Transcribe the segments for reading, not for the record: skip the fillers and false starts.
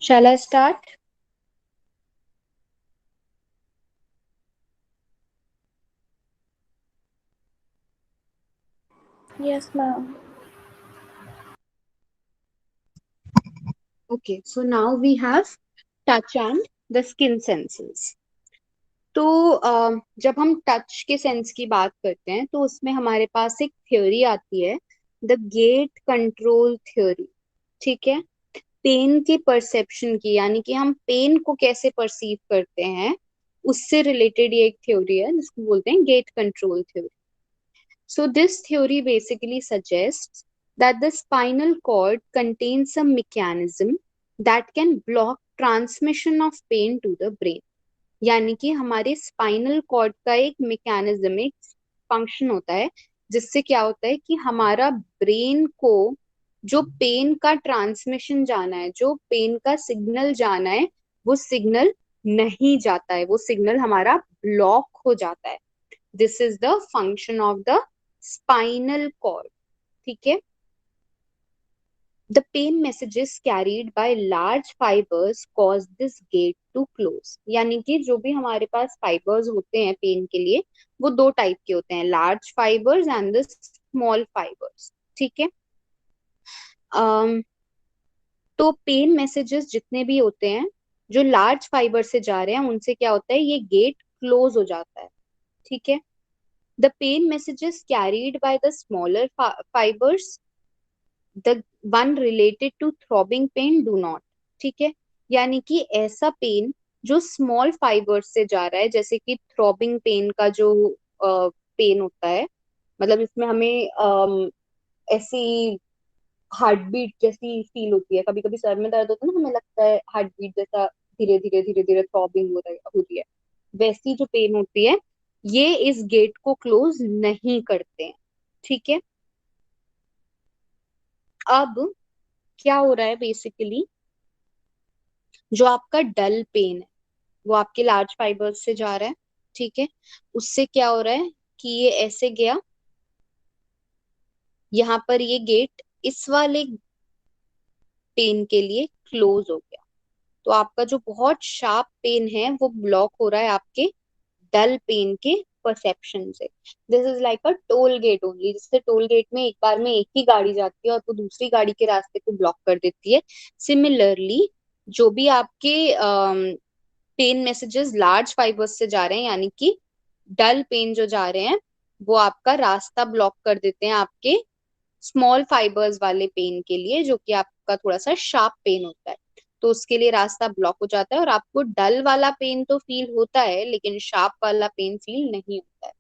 Shall I start? Yes, ma'am. Okay, so now we have touch and the skin senses. तो जब हम touch के sense की बात करते हैं तो उसमें हमारे पास एक थ्योरी आती है, द गेट कंट्रोल थ्योरी। ठीक है, पेन के परसेप्शन की, यानी कि हम पेन को कैसे परसीव करते हैं, उससे रिलेटेड ये एक थ्योरी है जिसको बोलते हैं gate control theory. So this theory basically suggests that the spinal cord contains a mechanism that can block transmission of pain to the brain. यानी कि हमारे स्पाइनल कॉर्ड का एक मैकेनिज्म, एक फंक्शन होता है जिससे क्या होता है कि हमारा ब्रेन को जो पेन का ट्रांसमिशन जाना है, जो पेन का सिग्नल जाना है, वो सिग्नल नहीं जाता है, वो सिग्नल हमारा ब्लॉक हो जाता है। This is the function of the spinal cord. ठीक है, the pain messages carried by large fibres cause this gate to close. यानी कि जो भी हमारे पास फाइबर्स होते हैं पेन के लिए, वो दो टाइप के होते हैं, large fibres and the small fibres. ठीक है, अम, तो पेन मैसेजेस जितने भी होते हैं जो लार्ज फाइबर से जा रहे हैं, उनसे क्या होता है, ये गेट क्लोज हो जाता है। ठीक है, the pain messages carried by the smaller fibres, the one related to throbbing pain do not. ठीक है, यानी कि ऐसा पेन जो स्मॉल फाइबर्स से जा रहा है, जैसे कि थ्रॉबिंग पेन का जो पेन होता है, मतलब इसमें हमें ऐसी हार्ट बीट जैसी फील होती है, कभी कभी सर में दर्द होता है ना, हमें लगता है हार्ट बीट जैसा धीरे धीरे थ्रॉबिंग हो रही है, वैसी जो पेन होती है, ये इस गेट को क्लोज नहीं करते हैं। ठीक है, अब क्या हो रहा है बेसिकली, जो आपका डल पेन है वो आपके लार्ज फाइबर्स से जा रहा है। ठीक है, उससे क्या हो रहा है कि ये ऐसे गया, यहाँ पर ये गेट इस वाले पेन के लिए क्लोज हो गया। तो आपका जो बहुत शार्प पेन है वो ब्लॉक हो रहा है आपके डल पेन के परसेप्शन से। This is like a toll get only, जिससे टोल गेट में एक बार में एक ही गाड़ी जाती है और वो दूसरी गाड़ी के रास्ते को ब्लॉक कर देती है। सिमिलरली, जो भी आपके पेन मैसेजेस लार्ज फाइबर्स से जा रहे हैं, यानी कि डल पेन जो जा रहे हैं, वो आपका रास्ता ब्लॉक कर देते हैं आपके स्मॉल फाइबर्स वाले पेन के लिए, जो कि आपका थोड़ा सा शार्प पेन होता है। तो उसके लिए रास्ता ब्लॉक हो जाता है और आपको डल वाला पेन तो फील होता है लेकिन शार्प वाला पेन फील नहीं होता है।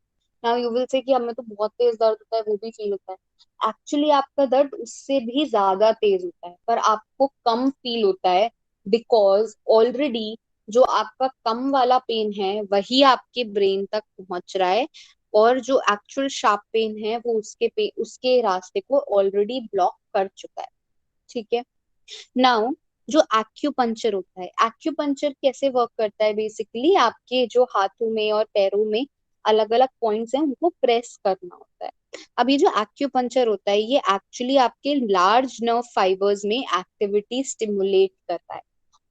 नाउ यू विल से कि हमें तो बहुत तेज दर्द होता है, वो भी फील होता है। एक्चुअली आपका दर्द उससे भी ज्यादा तेज होता है, पर आपको कम फील होता है, बिकॉज ऑलरेडी जो आपका कम वाला पेन है वही आपके ब्रेन तक पहुंच रहा है, और जो एक्चुअल शार्प पेन है वो उसके रास्ते को ऑलरेडी ब्लॉक कर चुका है। ठीक है, नाउ जो एक्यूपंचर होता है, एक्यूपंचर कैसे वर्क करता है, बेसिकली आपके जो हाथों में और पैरों में अलग अलग पॉइंट्स हैं उनको प्रेस करना होता है। अब ये जो एक्यूपंचर होता है, ये एक्चुअली आपके लार्ज नर्व फाइबर्स में एक्टिविटी स्टिमुलेट करता है।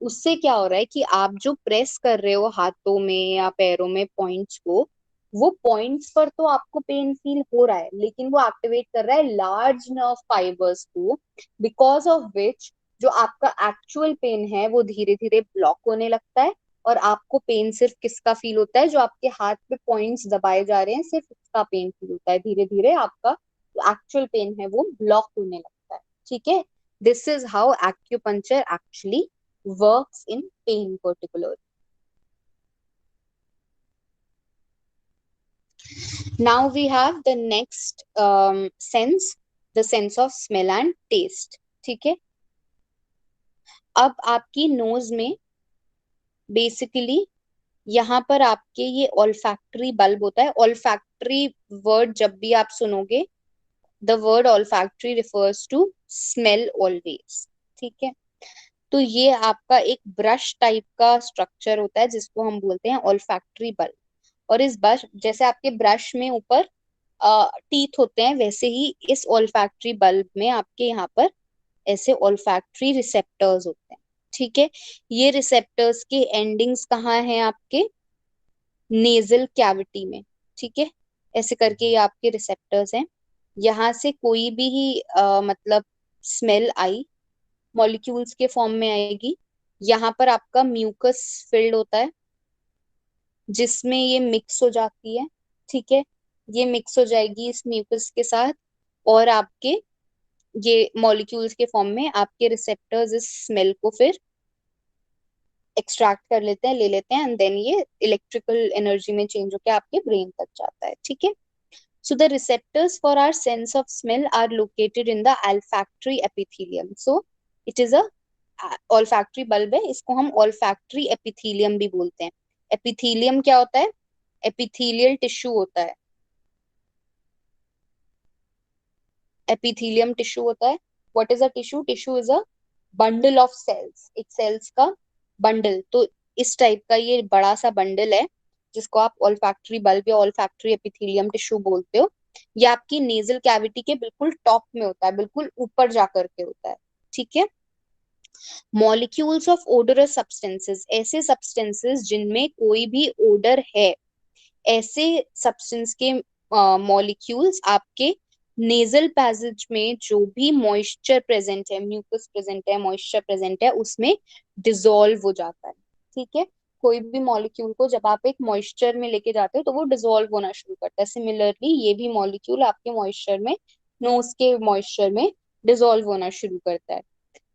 उससे क्या हो रहा है कि आप जो प्रेस कर रहे हो हाथों में या पैरों में पॉइंट्स को, वो पॉइंट्स पर तो आपको पेन फील हो रहा है, लेकिन वो एक्टिवेट कर रहा है लार्ज नर्व फाइबर्स को, बिकॉज ऑफ विच जो आपका एक्चुअल पेन है वो धीरे धीरे ब्लॉक होने लगता है। और आपको पेन सिर्फ किसका फील होता है, जो आपके हाथ पे पॉइंट्स दबाए जा रहे हैं, सिर्फ उसका पेन फील होता है। धीरे धीरे आपका जो एक्चुअल पेन है वो ब्लॉक होने लगता है। ठीक है, this is how acupuncture actually works in pen particular. Now we have the next sense, the sense of smell and taste. ठीक है, अब आपकी नोज में बेसिकली यहाँ पर आपके ये ऑल्फैक्टरी बल्ब होता है। ऑल्फैक्टरी वर्ड जब भी आप सुनोगे, the word olfactory refers to smell always. ठीक है, तो ये आपका एक ब्रश टाइप का स्ट्रक्चर होता है जिसको हम बोलते हैं ऑल्फैक्टरी बल्ब। और इस ब्रश, जैसे आपके ब्रश में ऊपर टीथ होते हैं, वैसे ही इस ऑल्फैक्टरी बल्ब में आपके यहाँ पर ऐसे ऑल्फैक्टरी रिसेप्टर्स होते हैं। ठीक है। ये रिसेप्टर्स के एंडिंग्स कहाँ हैं आपके, नेजल कैविटी में। ठीक है, ऐसे करके ये आपके रिसेप्टर्स हैं। यहाँ से कोई भी मतलब स्मेल आई मॉलिक्यूल्स के फॉर्म में आएगी। यहाँ पर आपका म्यूकस फिल्ड होता है जिसमें ये मिक्स हो जाती है। ठीक है, ये मिक्स हो जाएगी इस म्यूकस के साथ, और आपके ये मॉलिक्यूल्स के फॉर्म में आपके रिसेप्टर्स इस स्मेल को फिर एक्सट्रैक्ट कर लेते हैं, ले लेते हैं, एंड देन ये इलेक्ट्रिकल एनर्जी में चेंज होकर आपके ब्रेन तक जाता है। ठीक है, so the receptors for our sense of smell are located in the olfactory epithelium. So it is a olfactory bulb है, इसको हम olfactory epithelium भी बोलते हैं। epithelium क्या होता है, epithelial tissue होता है। epithelium tissue होता है। what is a tissue, tissue is a bundle of cells, एक cells का बंडल। तो इस टाइप का ये बड़ा सा बंडल है जिसको आप olfactory bulb या olfactory epithelium tissue बोलते हो। ये आपकी नेजल कैविटी के बिल्कुल टॉप में होता है, बिल्कुल ऊपर जाकर के होता है। ठीक है, मॉलिक्यूल्स ऑफ ओडोरस सब्सटेंसेस, ऐसे सब्सटेंसेस जिनमें कोई भी ओडर है, ऐसे सब्सटेंस के मॉलिक्यूल्स आपके नेजल पैसेज में जो भी मॉइस्चर प्रेजेंट है, म्यूकस प्रेजेंट है, मॉइस्चर प्रेजेंट है, उसमें डिसॉल्व हो जाता है। ठीक है, कोई भी मॉलिक्यूल को जब आप एक मॉइस्चर में लेके जाते हो तो वो डिसॉल्व होना शुरू करता है। सिमिलरली ये भी मॉलिक्यूल आपके मॉइस्चर में, नोज के मॉइस्चर में डिसॉल्व होना शुरू करता है।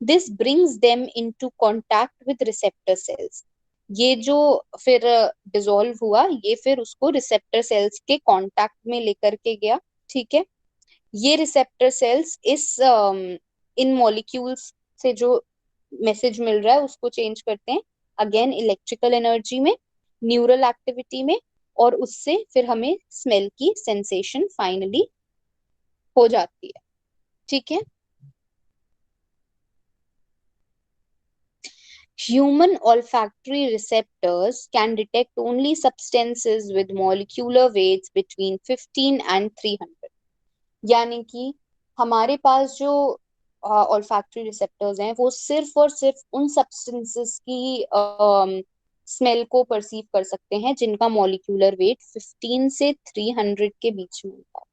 This brings them into contact with receptor cells. ये जो फिर डिसॉल्व हुआ, ये फिर उसको रिसेप्टर सेल्स के कांटेक्ट में लेकर के गया। ठीक है, ये रिसेप्टर सेल्स इस इन मॉलिक्यूल्स से जो मैसेज मिल रहा है उसको चेंज करते हैं अगेन इलेक्ट्रिकल एनर्जी में, न्यूरल एक्टिविटी में, और उससे फिर हमें स्मेल की सेंसेशन फाइनली हो जाती है। ठीक है, human olfactory receptors can detect only substances with molecular weights between 15 and 300। यानी कि हमारे पास जो olfactory receptors हैं वो सिर्फ और सिर्फ उन substances की स्मेल को परसीव कर सकते हैं जिनका मॉलिक्यूलर वेट 15 से 300 के बीच में होता है।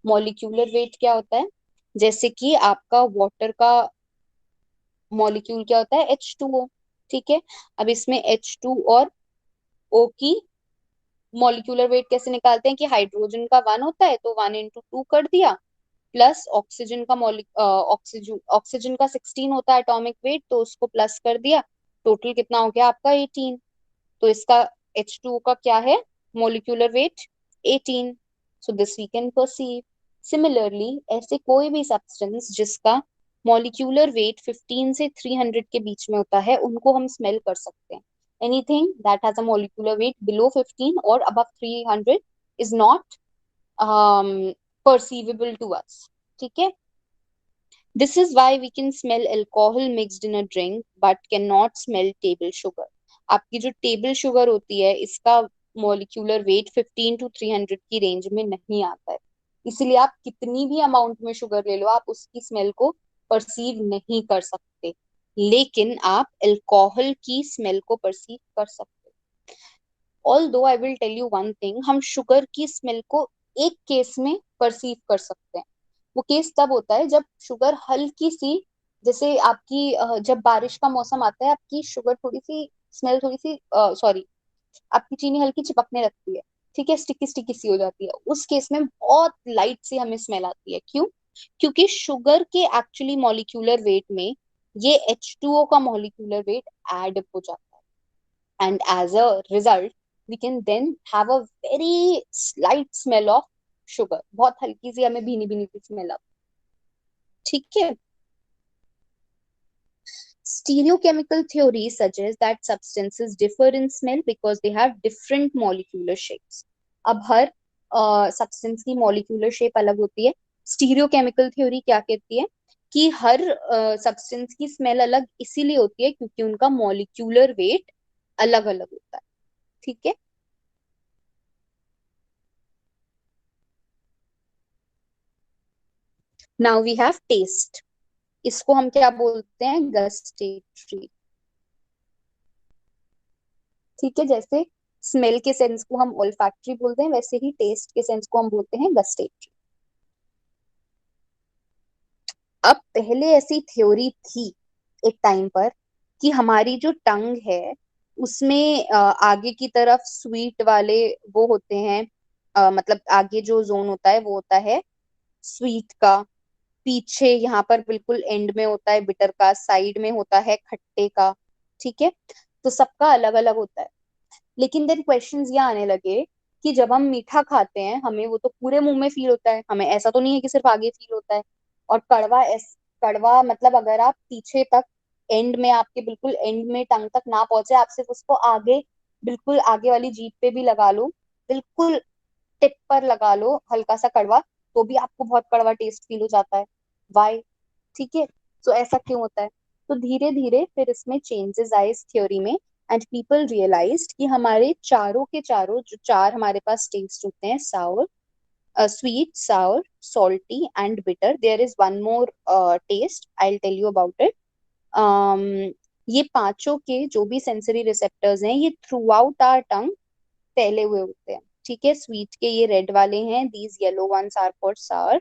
मॉलिक्यूलर वेट क्या होता है, जैसे कि आपका वाटर का मॉलिक्यूल क्या होता है, H2O। ठीक है, अब इसमें H2 और O की मॉलिक्यूलर वेट कैसे निकालते हैं कि हाइड्रोजन का 1 होता है तो 1 into 2 कर दिया, प्लस ऑक्सीजन का ऑक्सीजन का 16 होता है एटॉमिक वेट तो उसको प्लस कर दिया, टोटल कितना हो गया आपका 18। तो इसका H2O का क्या है molecular weight 18। So this we can perceive. Similarly ऐसे कोई भी सब्सटेंस जिसका मॉलिक्यूलर वेट 15 से 300 के बीच में होता है उनको हम स्मेल कर सकते हैं। Anything that has a molecular weight below 15 और above 300 is not perceivable to us। ठीक है, this is why we can smell alcohol mixed in a drink but cannot smell table sugar। आपकी जो टेबल शुगर होती है इसका molecular weight 15 to 300 की range में नहीं आता है, इसलिए आप कितनी भी अमाउंट में शुगर ले लो आप उसकी स्मेल को परसीव नहीं कर सकते, लेकिन आप अल्कोहल की स्मेल को परसीव कर सकते। Although I will tell you one thing, हम शुगर की स्मेल को एक केस में परसीव कर सकते हैं। वो केस तब होता है जब शुगर हल्की सी, जैसे आपकी जब बारिश का मौसम आता है आपकी शुगर थोड़ी सी स्मेल थोड़ी सी सॉरी आपकी चीनी हल्की चिपकने लगती है। ठीक है, स्टिकी स्टिकी सी हो जाती है, उस केस में बहुत लाइट सी हमें स्मेल आती है। क्यों, क्योंकि शुगर के एक्चुअली मॉलिक्यूलर वेट में ये H2O का मॉलिक्यूलर वेट ऐड हो जाता है, and as a result we can then have a very slight smell of sugar, बहुत हल्की सी हमें भीनी भीनी सी स्मेल आती है। ठीक है, stereochemical theory suggests that substances differ in smell because they have different molecular shapes। अब हर सब्सटेंस की मॉलिक्यूलर शेप अलग होती है। स्टीरियोकेमिकल थ्योरी क्या कहती है कि हर सब्सटेंस की स्मेल अलग इसीलिए होती है क्योंकि उनका मॉलिक्यूलर वेट अलग अलग होता है। ठीक है, नाउ वी हैव टेस्ट, इसको हम क्या बोलते हैं, गस्टेटरी। ठीक है, जैसे स्मेल के सेंस को हम ओल्फैक्टरी बोलते हैं, वैसे ही टेस्ट के सेंस को हम बोलते हैं गस्टेटरी। अब पहले ऐसी थ्योरी थी एक टाइम पर कि हमारी जो टंग है उसमें आगे की तरफ स्वीट वाले वो होते हैं, मतलब आगे जो जोन होता है वो होता है स्वीट का, पीछे यहाँ पर बिल्कुल एंड में होता है बिटर का, साइड में होता है खट्टे का। ठीक है, तो सबका अलग अलग होता है। लेकिन देन क्वेश्चंस ये आने लगे कि जब हम मीठा खाते हैं हमें वो तो पूरे मुंह में फील होता है, हमें ऐसा तो नहीं है कि सिर्फ आगे फील होता है। और कड़वा मतलब अगर आप पीछे तक एंड में, आपके बिल्कुल एंड में टंग तक ना पहुंचे, आप सिर्फ उसको आगे बिल्कुल आगे वाली जीभ पे भी लगा लो, बिल्कुल टिप पर लगा लो हल्का सा कड़वा, तो भी आपको बहुत कड़वा टेस्ट फील हो जाता है। वाई? ठीक है, तो ऐसा क्यों होता है? तो धीरे धीरे फिर इसमें चेंजेस आए इस थ्योरी में, एंड पीपल रियलाइज्ड कि हमारे चारों के चारों जो चार हमारे पास टेस्ट होते हैं, साउर, sweet, sour, salty, and bitter. There is one more taste. I'll tell you about it. Um, ये पांचों के जो भी सेंसरी रिसेप्टर्स हैं ये थ्रू आउट आवर टंग फैले हुए होते हैं। ठीक है, स्वीट के ये रेड वाले हैं, these yellow ones are for sour,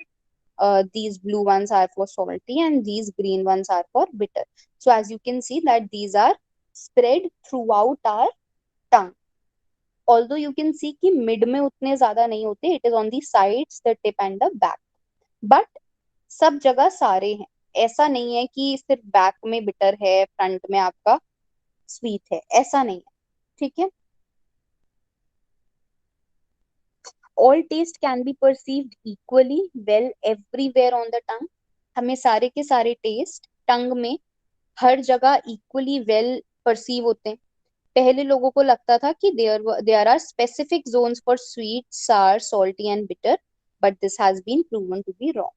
these blue ones are for salty, and these green ones are for bitter. So as you can see that these are spread throughout our tongue. Although you can see कि mid में उतने ज्यादा नहीं होते, it is on the sides, the tip and the back. But सब जगह सारे हैं, ऐसा नहीं है कि सिर्फ बैक में बिटर है फ्रंट में आपका स्वीट है, ऐसा नहीं है। ठीक है, all taste can be perceived equally well everywhere on the tongue. हमें सारे के सारे टेस्ट टंग में हर जगह इक्वली वेल परसीव होते हैं। पहले लोगों को लगता था कि there are specific zones for sweet, sour, salty and bitter, but this has been proven to be wrong.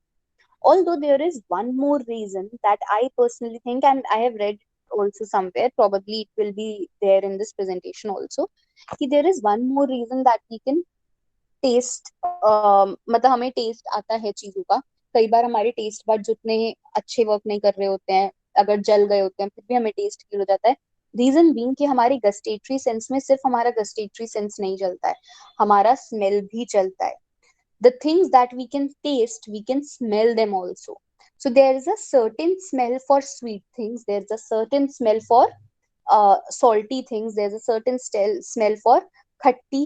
Although there is one more reason that I personally think, and I have read also somewhere, probably it will be there in this presentation also, कि there is one more reason that we can taste, मतलब हमें test आता है चीजों का। कई बार हमारे taste buds उतने अच्छे वर्क नहीं कर रहे होते हैं, अगर जल गए होते हैं, फिर भी हमें टेस्ट फील हो जाता है। रीजन बीइंग कि हमारी गस्टेटरी सेंस में सिर्फ हमारा गस्टेटरी सेंस नहीं चलता है, हमारा स्मेल भी चलता है। The things that we can taste, we can smell them also. So there is a certain smell for sweet things, there's a certain smell for salty things, there's a certain smell for खट्टी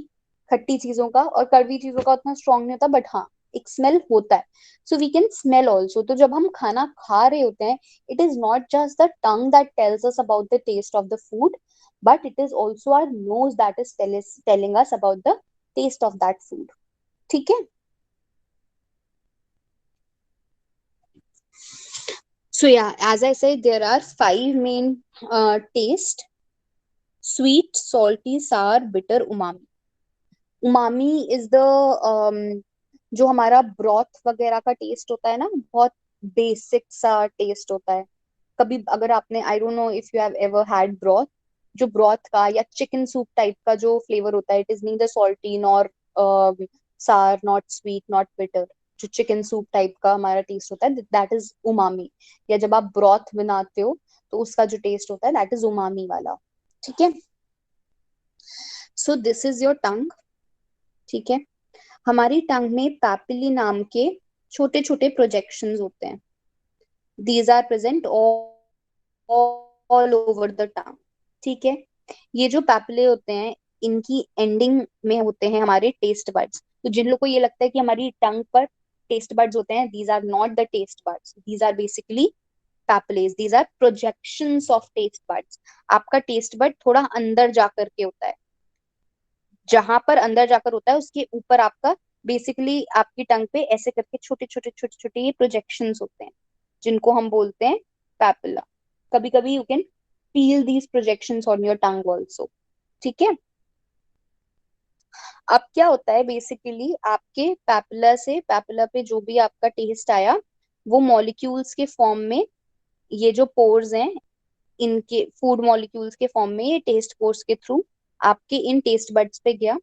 खट्टी चीजों का, और कड़वी चीजों का उतना strong नहीं होता, बट हाँ एक स्मेल होता है। So we can smell also. तो जब हम खाना खा रहे होते हैं, it is not just the tongue that tells us about the taste of the food, but it is also our nose that is telling us about the taste of that food. ठीक है, so yeah, as I said, there are five main taste: sweet, salty, sour, bitter, umami. Umami is the जो हमारा broth वगैरह का test होता है ना, बहुत बेसिक सा टेस्ट होता है। कभी अगर आपने, I don't know if you have ever had broth, जो ब्रॉथ का या चिकन सूप टाइप का जो फ्लेवर होता है, it is neither salty nor सार, नॉट स्वीट, नॉट बिटर। जो चिकन सूप टाइप का हमारा टेस्ट होता है, दैट इज उमामी। या जब आप ब्रॉथ बनाते हो तो उसका जो टेस्ट होता है, दैट इज उमामी वाला। ठीक है, so this is your tongue. ठीक है, हमारी टंग में पैपिली नाम के छोटे छोटे प्रोजेक्शंस होते हैं। These are present all over the tongue. ठीक है, ये जो पैपिले होते हैं, इनकी एंडिंग में होते हैं हमारे टेस्ट बड्स। तो जिन लोगों को ये लगता है कि हमारी टंग पर टेस्ट बड्स होते हैं, these are not the taste buds, these are basically papillae, these are projections of taste buds. आपका टेस्ट बड थोड़ा अंदर जाकर के होता है, जहां पर अंदर जाकर होता है उसके ऊपर आपका बेसिकली आपकी टंग पे ऐसे करके छोटे छोटे छोटे छोटे ये प्रोजेक्शंस होते हैं, जिनको हम बोलते हैं पैपिला। कभी कभी you can feel these projections on your tongue also. ठीक है, अब क्या होता है बेसिकली, आपके पैपिला से, पैपिला पे जो भी आपका टेस्ट आया वो मॉलिक्यूल्स के फॉर्म में, ये जो पोर्स हैं इनके फूड मॉलिक्यूल्स के फॉर्म में, ये टेस्ट पोर्स के थ्रू आपके इन टेस्ट बड्स पे गया।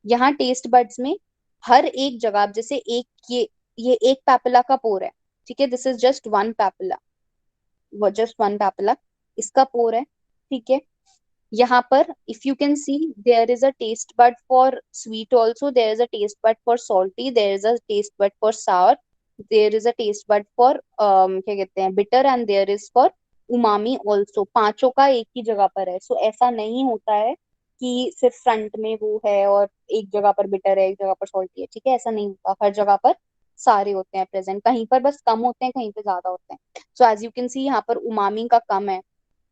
यहाँ टेस्ट बड्स में हर एक जगह, आप जैसे एक ये एक पैपिला का पोर है। ठीक है, this is just one papilla, वो जस्ट वन पैपिला इसका पोर है। ठीक है, यहाँ पर if you can see there is a taste bud for sweet also, there is a taste bud for salty, there is a taste bud for sour, there is a taste bud for क्या कहते हैं bitter, and there is for umami also. पांचों का एक ही जगह पर है। सो ऐसा नहीं होता है कि सिर्फ फ्रंट में वो है और एक जगह पर बिटर है एक जगह पर सॉल्टी है, ठीक है, ऐसा नहीं होता। हर जगह पर सारे होते हैं प्रेजेंट, कहीं पर बस कम होते हैं कहीं पे ज्यादा होते हैं। So as you can see यहाँ पर उमामी का कम है,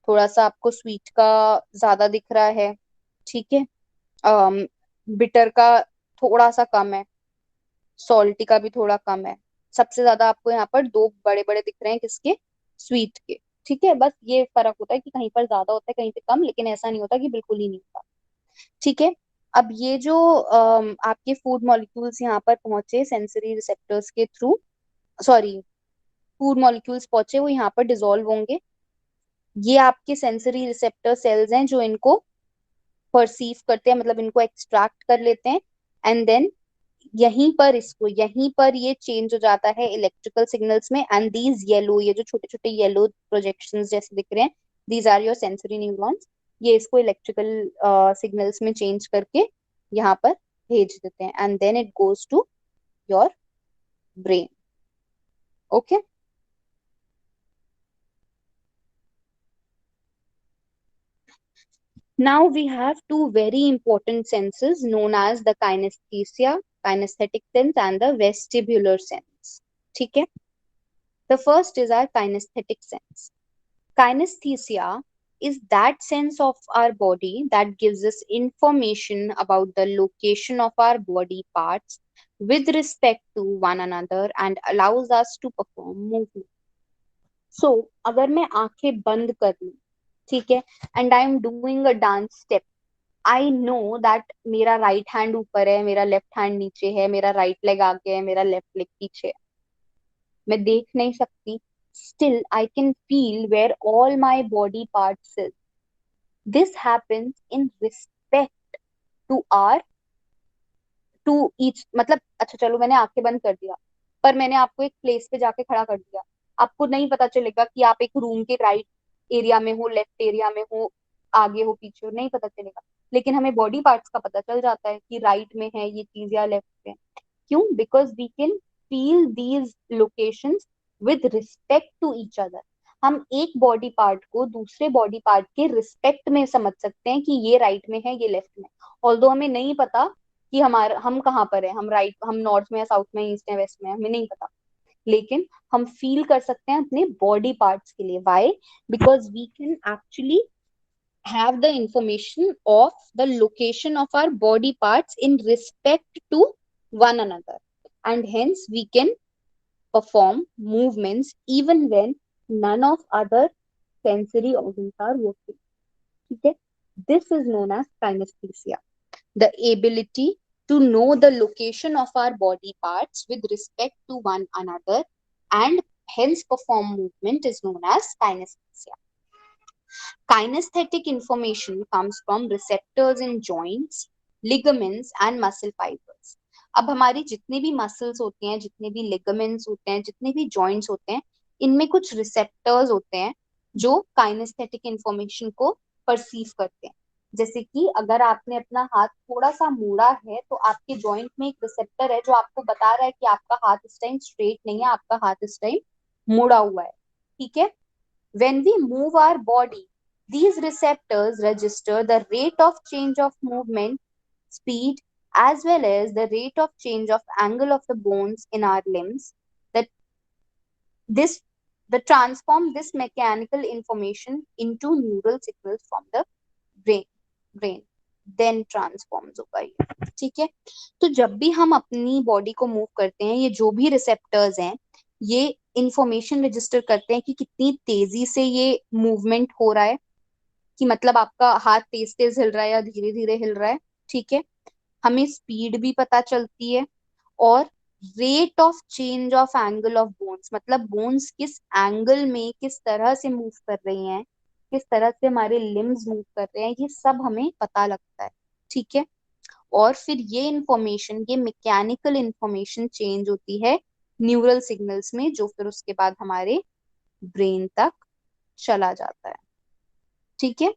थोड़ा सा आपको स्वीट का ज्यादा दिख रहा है, ठीक है। बिटर का थोड़ा सा कम है, सॉल्टी का भी थोड़ा कम है। सबसे ज्यादा आपको यहाँ पर दो बड़े बड़े दिख रहे हैं, किसके? स्वीट के। ठीक है, बस ये फर्क होता है कि कहीं पर ज्यादा होता है कहीं पे कम, लेकिन ऐसा नहीं होता कि बिल्कुल ही नहीं होता। ठीक है। अब ये जो आपके फूड मॉलिक्यूल्स यहाँ पर पहुंचे सेंसरी रिसेप्टर्स के थ्रू, सॉरी, फूड मॉलिक्यूल्स पहुंचे वो यहाँ पर डिसॉल्व होंगे। ये आपके सेंसरी रिसेप्टर सेल्स हैं जो इनको परसीव करते हैं, मतलब इनको एक्सट्रैक्ट कर लेते हैं। एंड देन यहीं पर ये चेंज हो जाता है इलेक्ट्रिकल सिग्नल्स में। एंड दीज येलो, ये जो छोटे छोटे येलो प्रोजेक्शंस जैसे दिख रहे हैं, these are your sensory neurons. ये इसको इलेक्ट्रिकल सिग्नल्स में चेंज करके यहाँ पर भेज देते हैं, and then it goes to your brain. Okay. Now we have two very important senses known as the kinesthesia, kinesthetic sense, and the vestibular sense. ठीक है? The first is our kinesthetic sense. Kinesthesia is that sense of our body that gives us information about the location of our body parts with respect to one another and allows us to perform movement. So, अगर मैं आंखें बंद कर लूं, ठीक है, and I am doing a dance step, I know that मेरा right hand ऊपर है, मेरा लेफ्ट हैंड नीचे है, मेरा राइट लेग आगे है, मेरा लेफ्ट लेग पीछे है। मैं देख नहीं सकती, still I can feel where all my body parts is. This happens in respect to our to each, मतलब अच्छा चलो मैंने आंखें बंद कर दिया, पर मैंने आपको एक प्लेस पे जाके खड़ा कर दिया, आपको नहीं पता चलेगा कि आप एक रूम के राइट एरिया में हो, लेफ्ट एरिया में हो, आगे हो, पीछे हो, नहीं पता चलेगा। लेकिन हमें बॉडी पार्ट्स का पता चल जाता है कि राइट में है ये चीज या लेफ्ट में। क्यों? Because we can feel these locations with respect to each other. हम एक बॉडी पार्ट को दूसरे बॉडी पार्ट के रिस्पेक्ट में समझ सकते हैं कि ये राइट में है ये लेफ्ट में। ऑल्दो हमें नहीं पता कि हमारा हम कहाँ पर है, हम राइट, हम नॉर्थ में है, साउथ में, ईस्ट में, वेस्ट में, हमें नहीं पता। लेकिन हम फील कर सकते हैं अपने बॉडी पार्ट्स के लिए। Why? Because we can actually have the information of the location of our body parts in respect to one another, and hence we can perform movements even when none of other sensory organs are working. Okay? This is known as kinesthesia, the ability to know the location of our body parts with respect to one another and hence perform movement is known as kinesthesia. Kinesthetic information comes from receptors in joints, ligaments and muscle fibers. अब हमारी जितनी भी muscles होती हैं, जितने भी ligaments होते हैं, जितने भी जॉइंट्स होते हैं, इनमें कुछ रिसेप्टर्स होते हैं जो काइनेस्थेटिक इंफॉर्मेशन को परसीव करते हैं। जैसे कि अगर आपने अपना हाथ थोड़ा सा मोड़ा है तो आपके जॉइंट में एक रिसेप्टर है जो आपको बता रहा है कि आपका हाथ इस टाइम स्ट्रेट नहीं है, आपका हाथ इस टाइम मुड़ा हुआ है। ठीक है। When we move our body, these receptors register the rate of change of movement, speed, as well as the rate of change of angle of the bones in our limbs. That this the transform this mechanical information into neural signals from the brain then transforms होगा ये। ठीक है। तो जब भी हम अपनी body को मूव करते हैं, ये जो भी रिसेप्टर्स हैं ये इंफॉर्मेशन रजिस्टर करते हैं कि कितनी तेजी से ये मूवमेंट हो रहा है, कि मतलब आपका हाथ तेज तेज हिल रहा है या धीरे धीरे हिल रहा है। ठीक है। हमें स्पीड भी पता चलती है, और rate of change of angle of bones, मतलब बोन्स किस एंगल में किस तरह से मूव कर रही हैं, किस तरह से हमारे लिम्स मूव कर रहे हैं, ये सब हमें पता लगता है। ठीक है। और फिर ये इंफॉर्मेशन, ये मैकेनिकल इंफॉर्मेशन चेंज होती है न्यूरल सिग्नल्स में, जो फिर उसके बाद हमारे ब्रेन तक चला जाता है। ठीक है।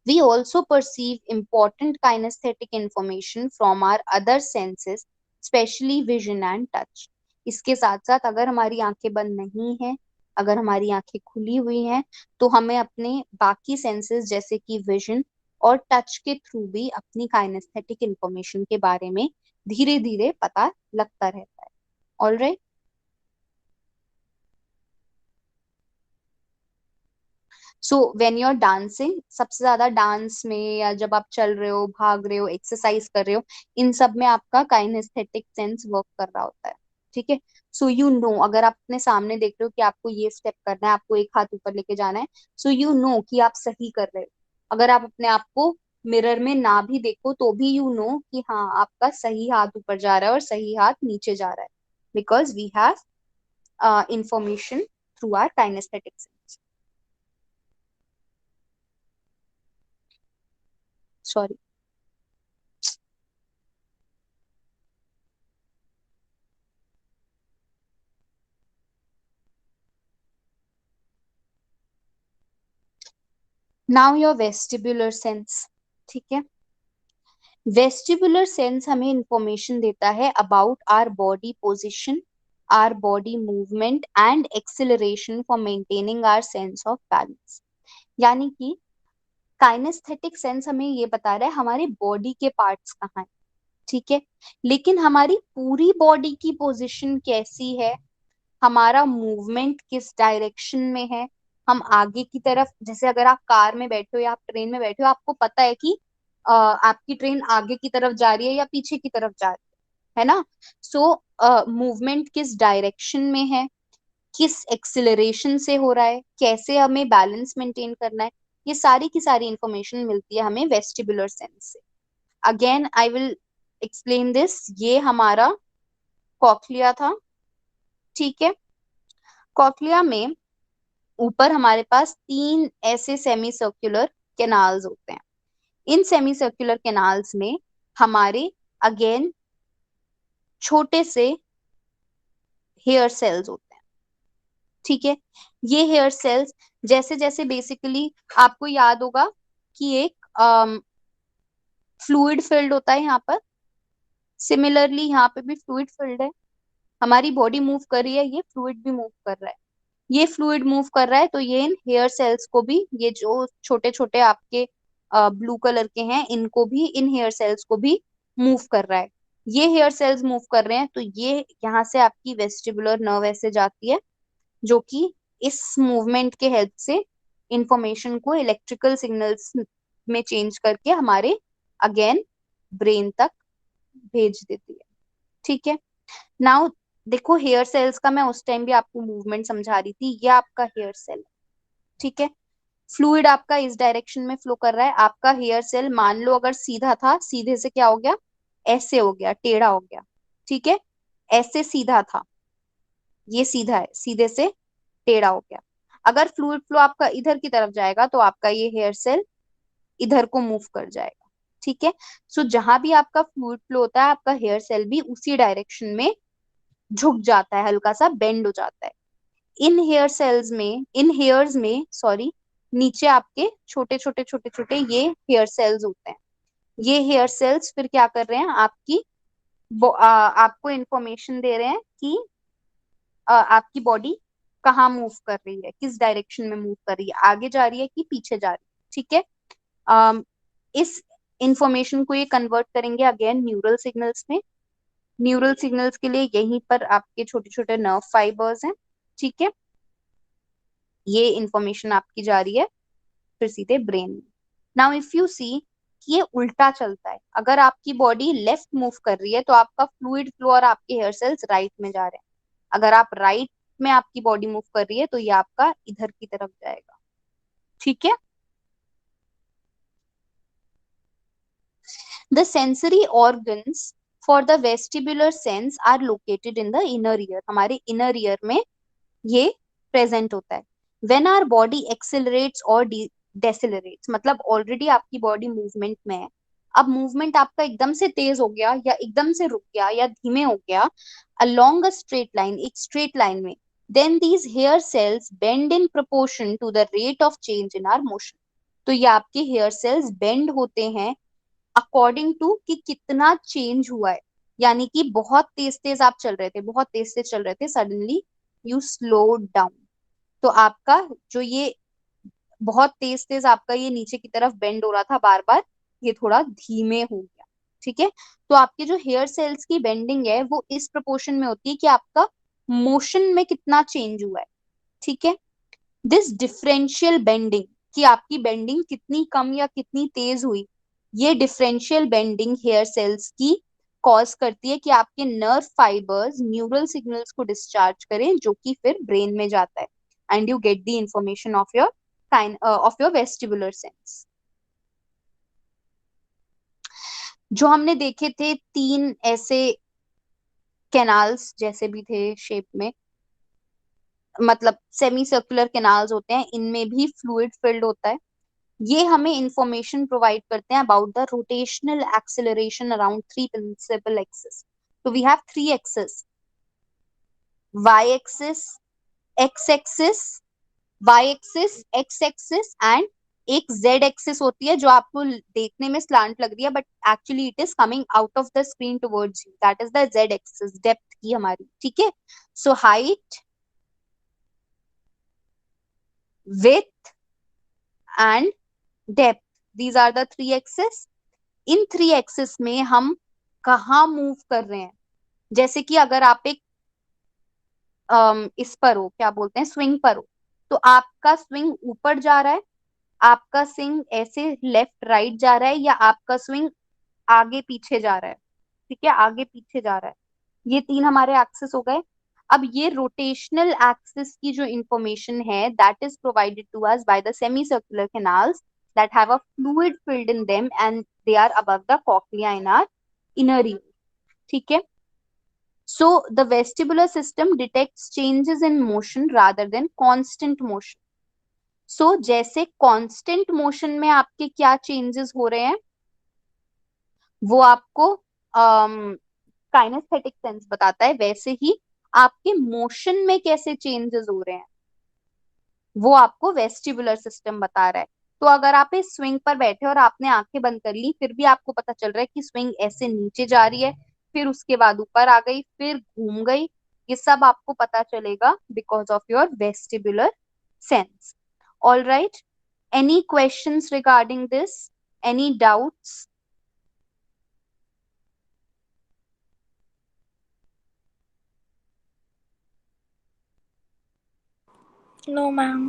We also perceive important kinesthetic information from our other senses, especially vision and touch. इसके साथ साथ अगर हमारी आंखें बंद नहीं है, अगर हमारी आंखें खुली हुई हैं, तो हमें अपने बाकी सेंसेस जैसे कि विजन और टच के थ्रू भी अपनी काइनेस्थेटिक इंफॉर्मेशन के बारे में धीरे धीरे पता लगता रहता है. All right. So when you are dancing, सबसे ज्यादा डांस में या जब आप चल रहे हो, भाग रहे हो, एक्सरसाइज कर रहे हो, इन सब में आपका काइनेस्थेटिक सेंस वर्क कर रहा होता है. ठीक है. सो यू नो, अगर आप अपने सामने देख रहे हो कि आपको ये स्टेप करना है, आपको एक हाथ ऊपर लेके जाना है, सो यू नो कि आप सही कर रहे हो. अगर आप अपने आप को मिरर में ना भी देखो तो भी यू नो कि हाँ, आपका सही हाथ ऊपर जा रहा है और सही हाथ नीचे जा रहा है, because we have information through our kinesthetic sense. Sorry. Now your vestibular sense. ठीक है. वेस्टिबुलर सेंस हमें इंफॉर्मेशन देता है about our body position, our body movement and acceleration for maintaining our sense of balance. यानी कि kinaesthetic sense हमें ये बता रहा है हमारे बॉडी के पार्ट्स कहाँ हैं. ठीक है. लेकिन हमारी पूरी बॉडी की पोजिशन कैसी है, हमारा मूवमेंट किस डायरेक्शन में है, हम आगे की तरफ, जैसे अगर आप कार में बैठे हो या आप ट्रेन में बैठे हो, आपको पता है कि आपकी ट्रेन आगे की तरफ जा रही है या पीछे की तरफ जा रही है ना. सो मूवमेंट किस डायरेक्शन में है, किस एक्सिलरेशन से हो रहा है, कैसे हमें बैलेंस मेंटेन करना है, ये सारी की सारी इंफॉर्मेशन मिलती है हमें वेस्टिबुलर सेंस से. Again I will explain this. ये हमारा कॉक्लिया था. ठीक है. कॉक्लिया में ऊपर हमारे पास तीन ऐसे सेमी सर्कुलर कैनाल्स होते हैं. इन सेमी सर्कुलर कैनाल्स में हमारे अगेन छोटे से हेयर सेल्स होते हैं. ठीक है. ये हेयर सेल्स जैसे जैसे बेसिकली आपको याद होगा कि एक फ्लूइड फिल्ड होता है यहाँ पर, सिमिलरली यहाँ पे भी फ्लूइड फिल्ड है. हमारी बॉडी मूव कर रही है, ये फ्लूइड भी मूव कर रहा है. ये फ्लूइड मूव कर रहा है तो ये इन हेयर सेल्स को भी, ये जो छोटे छोटे आपके ब्लू कलर के हैं, इनको भी, इन हेयर सेल्स को भी मूव कर रहा है. ये हेयर सेल्स मूव कर रहे हैं तो ये यहाँ से आपकी वेस्टिबुलर नर्व ऐसे जाती है, जो कि इस मूवमेंट के हेल्प से इंफॉर्मेशन को इलेक्ट्रिकल सिग्नल्स में चेंज करके हमारे अगेन ब्रेन तक भेज देती है. ठीक है. नाउ देखो, हेयर सेल्स का मैं उस टाइम भी आपको मूवमेंट समझा रही थी. ये आपका हेयर सेल. ठीक है. फ्लूइड आपका इस डायरेक्शन में फ्लो कर रहा है. आपका हेयर सेल मान लो अगर सीधा था, सीधे से क्या हो गया, ऐसे हो गया, टेढ़ा हो गया. ठीक है. ऐसे सीधा था, ये सीधा है, सीधे से टेढ़ा हो गया. अगर फ्लूइड फ्लो आपका इधर की तरफ जाएगा तो आपका ये हेयर सेल इधर को मूव कर जाएगा. ठीक है. सो जहां भी आपका फ्लूइड फ्लो होता है, आपका हेयर सेल भी उसी डायरेक्शन में झुक जाता है, हल्का सा बेंड हो जाता है. इन हेयर्स में सॉरी, नीचे आपके छोटे छोटे छोटे छोटे ये हेयर सेल्स होते हैं. ये हेयर सेल्स फिर क्या कर रहे हैं, आपको इंफॉर्मेशन दे रहे हैं कि आपकी बॉडी कहाँ मूव कर रही है, किस डायरेक्शन में मूव कर रही है, आगे जा रही है कि पीछे जा रही है. ठीक है. अम, इस इंफॉर्मेशन को ये कन्वर्ट करेंगे अगेन न्यूरल सिग्नल्स में. न्यूरल सिग्नल्स के लिए यहीं पर आपके छोटे छोटे नर्व फाइबर्स हैं. ठीक है. ये इंफॉर्मेशन आपकी जा रही है फिर सीधे ब्रेन में. नाउ इफ यू सी कि ये उल्टा चलता है, अगर आपकी बॉडी लेफ्ट मूव कर रही है तो आपका फ्लूइड फ्लो और आपके हेयर सेल्स राइट में जा रहे हैं. अगर आप राइट में आपकी बॉडी मूव कर रही है तो ये आपका इधर की तरफ जाएगा. ठीक है. The sensory organs for the vestibular sense are located in the inner ear. हमारे इनर ईयर में ये प्रेजेंट होता है. व्हेन आवर बॉडी एक्सेलरेट्स और डेसेलरेट्स, मतलब ऑलरेडी आपकी बॉडी मूवमेंट में है, अब मूवमेंट आपका एकदम से तेज हो गया या एकदम से रुक गया या धीमे हो गया अलोंग अ स्ट्रेट लाइन, एक स्ट्रेट लाइन में, then these hair cells bend in proportion to the rate of change in our motion. तो ये आपके हेयर सेल्स बेंड होते हैं अकॉर्डिंग टू कि कितना चेंज हुआ है। यानी कि बहुत तेज तेज आप चल रहे थे, बहुत तेज तेज चल रहे थे, सडनली यू स्लो डाउन, तो आपका जो ये बहुत तेज तेज आपका ये नीचे की तरफ बेंड हो रहा था बार बार, ये थोड़ा धीमे हो गया। ठीक है। तो आपके जो हेयर सेल्स की बेंडिंग है वो इस प्रोपोर्शन में होती है कि आपका मोशन में कितना चेंज हुआ है। ठीक है। दिस डिफरेंशियल बेंडिंग, कि आपकी बेंडिंग कितनी कम या कितनी तेज हुई, ये डिफरेंशियल बेंडिंग हेयर सेल्स की कॉज करती है कि आपके नर्व फाइबर्स न्यूरल सिग्नल्स को डिस्चार्ज करें, जो कि फिर ब्रेन में जाता है, and you get the information of your vestibular sense. जो हमने देखे थे तीन ऐसे कैनाल्स जैसे भी थे शेप में, मतलब सेमी सर्कुलर कैनाल्स होते हैं, इनमें भी फ्लूइड फिल्ड होता है। ये हमें इंफॉर्मेशन प्रोवाइड करते हैं about the rotational acceleration around three principal axis. तो we have three axis, Y axis, X axis, Y axis, X axis and एक जेड एक्सिस होती है जो आपको देखने में स्लांट लग रही है, but actually it is coming out of the screen towards you, that is the Z axis, depth की हमारी। ठीक है। So height, width and depth, these are the three axis. इन थ्री एक्सिस में हम कहाँ मूव कर रहे हैं, जैसे कि अगर आप एक इस पर हो, क्या बोलते हैं, स्विंग पर हो, तो आपका स्विंग ऊपर जा रहा है, आपका स्विंग ऐसे लेफ्ट राइट जा रहा है, या आपका स्विंग आगे पीछे जा रहा है। ठीक है, आगे पीछे जा रहा है। ये तीन हमारे एक्सिस हो गए। अब ये रोटेशनल एक्सिस की जो इंफॉर्मेशन है that is provided to us by the semi circular canals that have a fluid filled in them and they are above the cochlea in our inner ear. ठीक है। So the vestibular system detects changes in motion rather than constant motion. So जैसे constant motion में आपके क्या changes हो रहे हैं, वो आपको काइनेस्थेटिक सेंस बताता है, वैसे ही आपके मोशन में कैसे चेंजेस हो रहे हैं वो आपको वेस्टिबुलर सिस्टम बता रहा है। तो अगर आप इस स्विंग पर बैठे और आपने आंखें बंद कर ली, फिर भी आपको पता चल रहा है कि स्विंग ऐसे नीचे जा रही है, फिर उसके बाद ऊपर आ गई, फिर घूम गई, ये सब आपको पता चलेगा because of your vestibular sense. All right, any questions regarding this, any doubts? No, ma'am.